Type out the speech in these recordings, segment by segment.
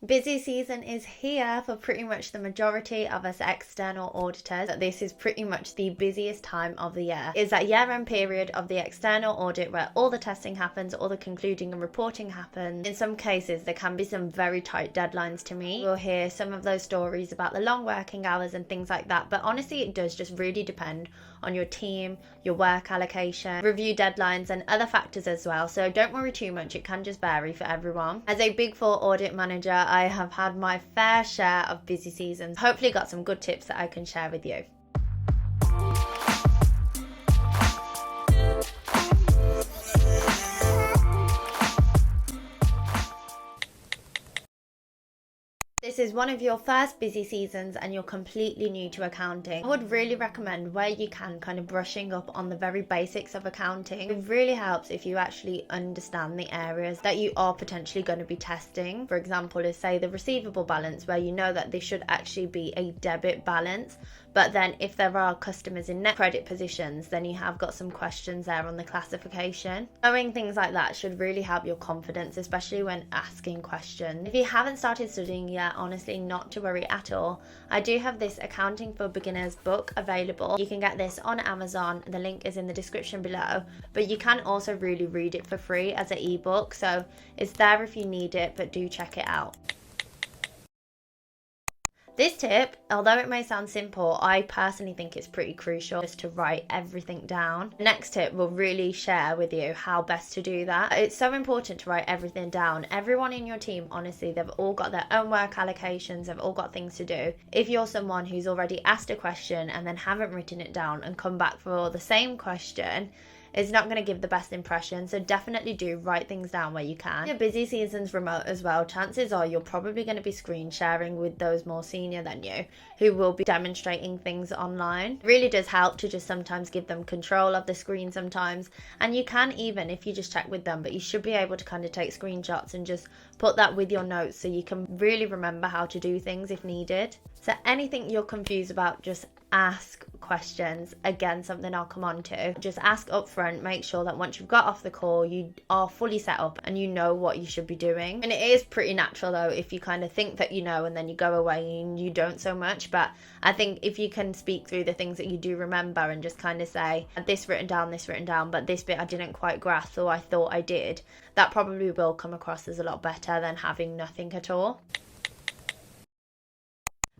Busy season is here for pretty much the majority of us external auditors. This is pretty much the busiest time of the year. It's that year-end period of the external audit where all the testing happens, all the concluding and reporting happens. In some cases, there can be some very tight deadlines to meet. We'll hear some of those stories about the long working hours and things like that, but honestly, it does just really depend on your team, your work allocation, review deadlines, and other factors as well. So don't worry too much, it can just vary for everyone. As a Big Four audit manager, I have had my fair share of busy seasons. Hopefully got some good tips that I can share with you. This is one of your first busy seasons and you're completely new to accounting. I would really recommend, where you can, kind of brushing up on the very basics of accounting. It really helps if you actually understand the areas that you are potentially going to be testing. For example, is say the receivable balance, where you know that this should actually be a debit balance, but then if there are customers in net credit positions, then you have got some questions there on the classification. Knowing things like that should really help your confidence, especially when asking questions. If you haven't started studying yet, honestly, not to worry at all. I do have this Accounting for Beginners book available. You can get this on Amazon. The link is in the description below, but you can also really read it for free as an ebook. So it's there if you need it, but do check it out. This tip, although it may sound simple, I personally think it's pretty crucial just to write everything down. The next tip will really share with you how best to do that. It's so important to write everything down. Everyone in your team, honestly, they've all got their own work allocations, they've all got things to do. If you're someone who's already asked a question and then haven't written it down and come back for the same question, it's not going to give the best impression. So definitely do write things down where you can. Your busy season's remote as well. Chances are you're probably going to be screen sharing with those more senior than you who will be demonstrating things online. It really does help to just sometimes give them control of the screen sometimes. And you can, even if you just check with them, but you should be able to kind of take screenshots and just put that with your notes so you can really remember how to do things if needed. So anything you're confused about, just ask questions. Again, something I'll come on to. Just ask up front. Make sure that once you've got off the call, you are fully set up and you know what you should be doing. And it is pretty natural though if you kind of think that you know and then you go away and you don't so much. But I think if you can speak through the things that you do remember and just kind of say, this written down, but this bit I didn't quite grasp, or I thought I did, that probably will come across as a lot better than having nothing at all.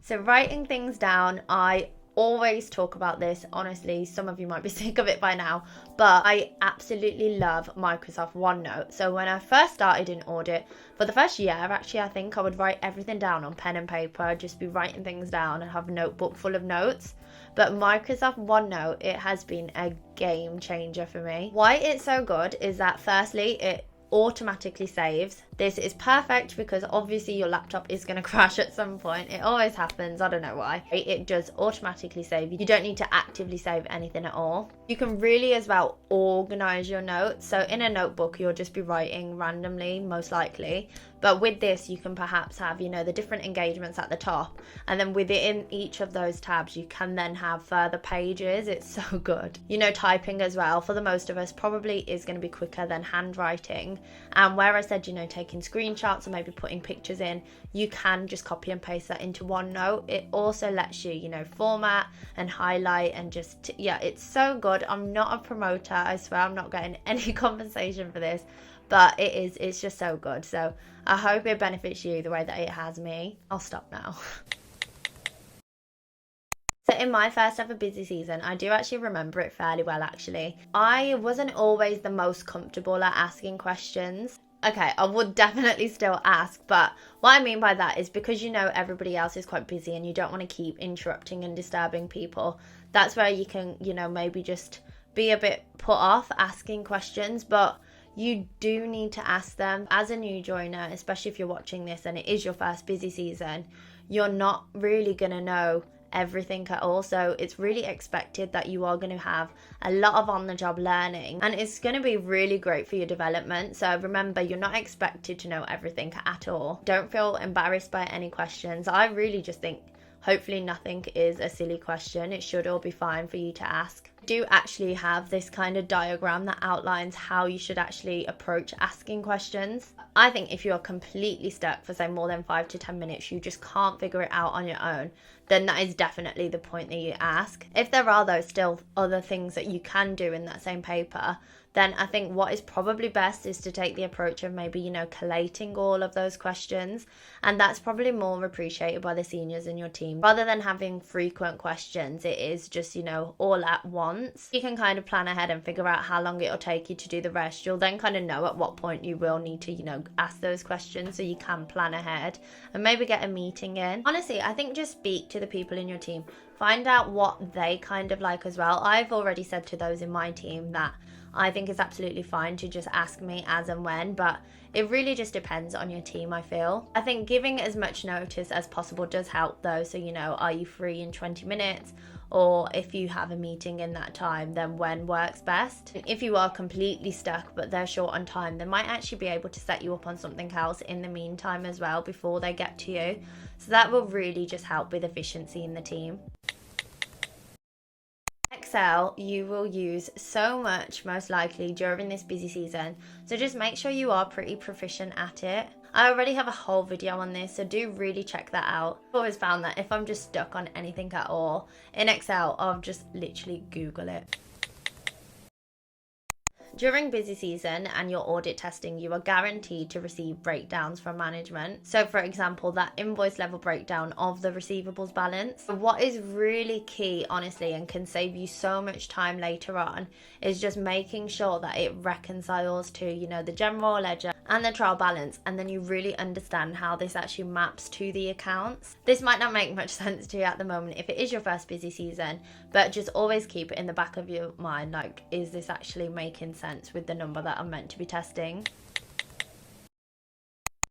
So writing things down, I always talk about this. Honestly, some of you might be sick of it by now, but I absolutely love Microsoft OneNote. So when I first started in audit, for the first year actually, I think I would write everything down on pen and paper. I'd just be writing things down and have a notebook full of notes. But Microsoft OneNote, it has been a game changer for me. Why it's so good is that firstly, it automatically saves. This is perfect because obviously your laptop is going to crash at some point. It always happens. I don't know why. It does automatically save. You don't need to actively save anything at all. You can really as well organize your notes. So in a notebook, you'll just be writing randomly, most likely. But with this, you can perhaps have, the different engagements at the top. And then within each of those tabs, you can then have further pages. It's so good. Typing as well, for the most of us, probably is going to be quicker than handwriting. And where I said, taking screenshots or maybe putting pictures in, you can just copy and paste that into OneNote. It also lets you, format and highlight and just, it's so good. I'm not a promoter. I swear I'm not getting any compensation for this, but it's just so good. So I hope it benefits you the way that it has me. I'll stop now. So in my first ever busy season, I do actually remember it fairly well actually. I wasn't always the most comfortable at asking questions. Okay, I would definitely still ask, but what I mean by that is because everybody else is quite busy and you don't want to keep interrupting and disturbing people. That's where you can, maybe just be a bit put off asking questions, but you do need to ask them. As a new joiner, especially if you're watching this and it is your first busy season, you're not really going to know everything at all. So it's really expected that you are going to have a lot of on-the-job learning, and it's going to be really great for your development. So remember, you're not expected to know everything at all. Don't feel embarrassed by any questions. I really just think hopefully nothing is a silly question. It should all be fine for you to ask. Do actually have this kind of diagram that outlines how you should actually approach asking questions. I think if you are completely stuck for say more than 5 to 10 minutes, you just can't figure it out on your own, then that is definitely the point that you ask. If there are though still other things that you can do in that same paper, then I think what is probably best is to take the approach of maybe, collating all of those questions. And that's probably more appreciated by the seniors in your team. Rather than having frequent questions, it is just, all at once. You can kind of plan ahead and figure out how long it'll take you to do the rest. You'll then kind of know at what point you will need to, ask those questions, so you can plan ahead and maybe get a meeting in. Honestly, I think just speak to the people in your team. Find out what they kind of like as well. I've already said to those in my team that I think it's absolutely fine to just ask me as and when, but it really just depends on your team, I feel. I think giving as much notice as possible does help though. So, are you free in 20 minutes? Or if you have a meeting in that time, then when works best? If you are completely stuck but they're short on time, they might actually be able to set you up on something else in the meantime as well before they get to you. So that will really just help with efficiency in the team. Excel you will use so much most likely during this busy season, so just make sure you are pretty proficient at it. I already have a whole video on this, so do really check that out. I've always found that if I'm just stuck on anything at all in Excel, I'll just literally Google it. During busy season and your audit testing, you are guaranteed to receive breakdowns from management. So for example, that invoice level breakdown of the receivables balance. What is really key, honestly, and can save you so much time later on, is just making sure that it reconciles to, the general ledger and the trial balance, and then you really understand how this actually maps to the accounts. This might not make much sense to you at the moment if it is your first busy season, but just always keep it in the back of your mind, like, is this actually making sense with the number that I'm meant to be testing?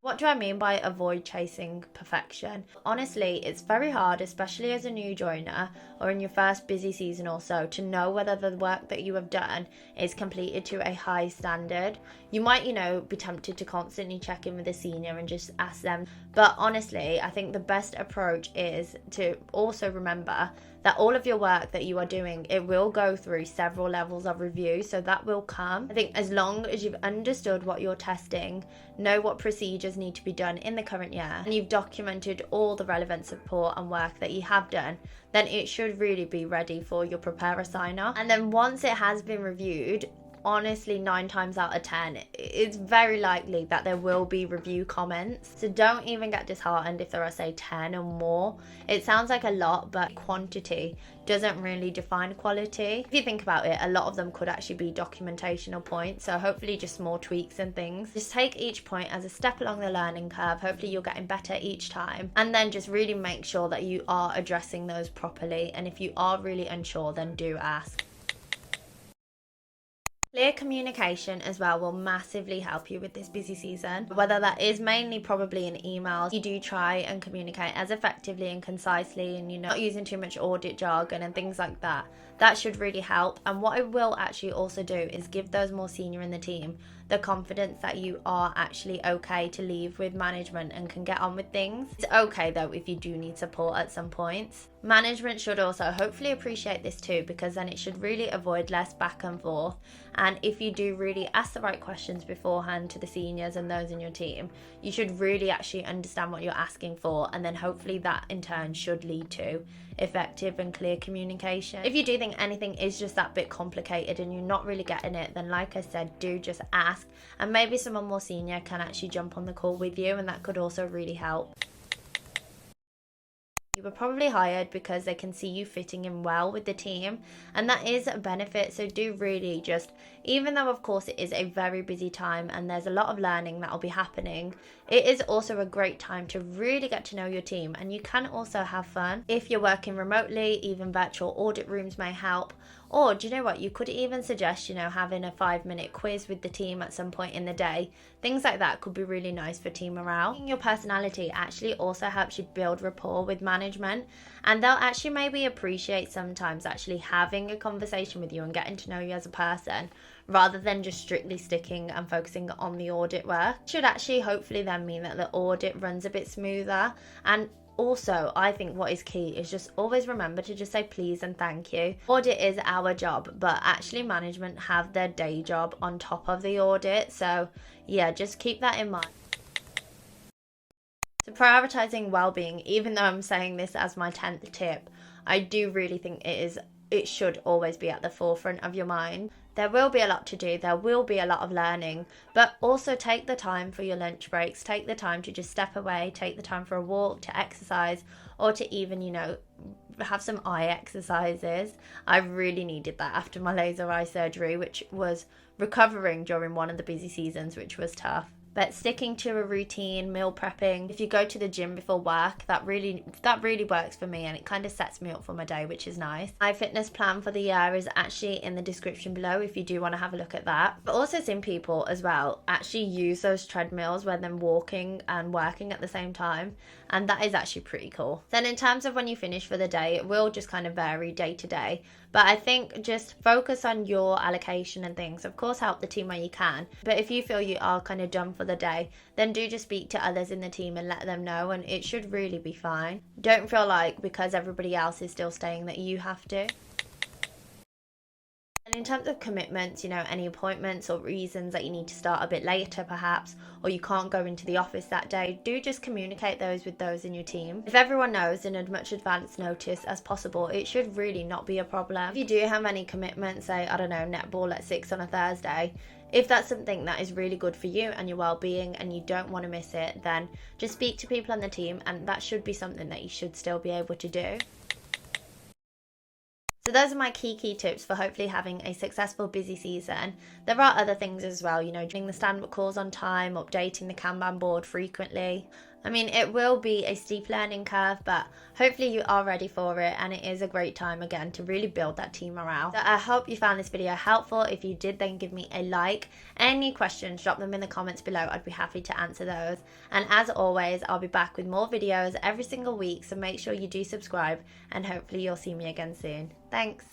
What do I mean by avoid chasing perfection? Honestly, it's very hard, especially as a new joiner or in your first busy season or so, to know whether the work that you have done is completed to a high standard. You might, be tempted to constantly check in with a senior and just ask them. But honestly, I think the best approach is to also remember that all of your work that you are doing, it will go through several levels of review, so that will come. I think as long as you've understood what you're testing, know what procedures need to be done in the current year, and you've documented all the relevant support and work that you have done, then it should really be ready for your preparer sign-off. And then once it has been reviewed, honestly 9 times out of 10 it's very likely that there will be review comments, so don't even get disheartened if there are say 10 or more. It sounds like a lot, but quantity doesn't really define quality. If you think about it, a lot of them could actually be documentational points, so hopefully just small tweaks and things. Just take each point as a step along the learning curve. Hopefully you're getting better each time, and then just really make sure that you are addressing those properly, and if you are really unsure, then do ask. Clear communication as well will massively help you with this busy season. Whether that is mainly probably in emails, you do try and communicate as effectively and concisely, and you're not using too much audit jargon and things like that. That should really help. And what I will actually also do is give those more senior in the team the confidence that you are actually okay to leave with management and can get on with things. It's okay though if you do need support at some points. Management should also hopefully appreciate this too, because then it should really avoid less back and forth. And if you do really ask the right questions beforehand to the seniors and those in your team, you should really actually understand what you're asking for, and then hopefully that in turn should lead to effective and clear communication. If you do think anything is just that bit complicated and you're not really getting it, then like I said, do just ask, and maybe someone more senior can actually jump on the call with you, and that could also really help. You were probably hired because they can see you fitting in well with the team, and that is a benefit. So do really just, even though of course it is a very busy time and there's a lot of learning that will be happening, it is also a great time to really get to know your team, and you can also have fun. If you're working remotely, even virtual audit rooms may help. Or do you know what, you could even suggest, having a 5-minute quiz with the team at some point in the day. Things like that could be really nice for team morale. Your personality actually also helps you build rapport with management, and they'll actually maybe appreciate sometimes actually having a conversation with you and getting to know you as a person, rather than just strictly sticking and focusing on the audit work. It should actually hopefully then mean that the audit runs a bit smoother, and also, I think what is key is just always remember to just say please and thank you. Audit is our job, but actually management have their day job on top of the audit. So yeah, just keep that in mind. So prioritizing well-being, even though I'm saying this as my 10th tip, I do really think it should always be at the forefront of your mind. There will be a lot to do, there will be a lot of learning, but also take the time for your lunch breaks, take the time to just step away, take the time for a walk, to exercise, or to even, have some eye exercises. I really needed that after my laser eye surgery, which was recovering during one of the busy seasons, which was tough. But sticking to a routine, meal prepping, if you go to the gym before work, that really works for me, and it kind of sets me up for my day, which is nice. My fitness plan for the year is actually in the description below if you do want to have a look at that. But also seen people as well actually use those treadmills when they're walking and working at the same time, and that is actually pretty cool. Then in terms of when you finish for the day, it will just kind of vary day to day, but I think just focus on your allocation and things. Of course, help the team where you can, but if you feel you are kind of done for the day, then do just speak to others in the team and let them know, and it should really be fine. Don't feel like because everybody else is still staying that you have to. And in terms of commitments, any appointments or reasons that you need to start a bit later perhaps, or you can't go into the office that day, do just communicate those with those in your team. If everyone knows in as much advance notice as possible, it should really not be a problem. If you do have any commitments, say, I don't know, netball at 6 on a Thursday, if that's something that is really good for you and your well-being and you don't want to miss it, then just speak to people on the team, and that should be something that you should still be able to do. So those are my key tips for hopefully having a successful busy season. There are other things as well, doing the stand-up calls on time, updating the Kanban board frequently. I mean, it will be a steep learning curve, but hopefully you are ready for it, and it is a great time again to really build that team morale. So I hope you found this video helpful. If you did, then give me a like. Any questions, drop them in the comments below. I'd be happy to answer those. And as always, I'll be back with more videos every single week, so make sure you do subscribe, and hopefully you'll see me again soon. Thanks.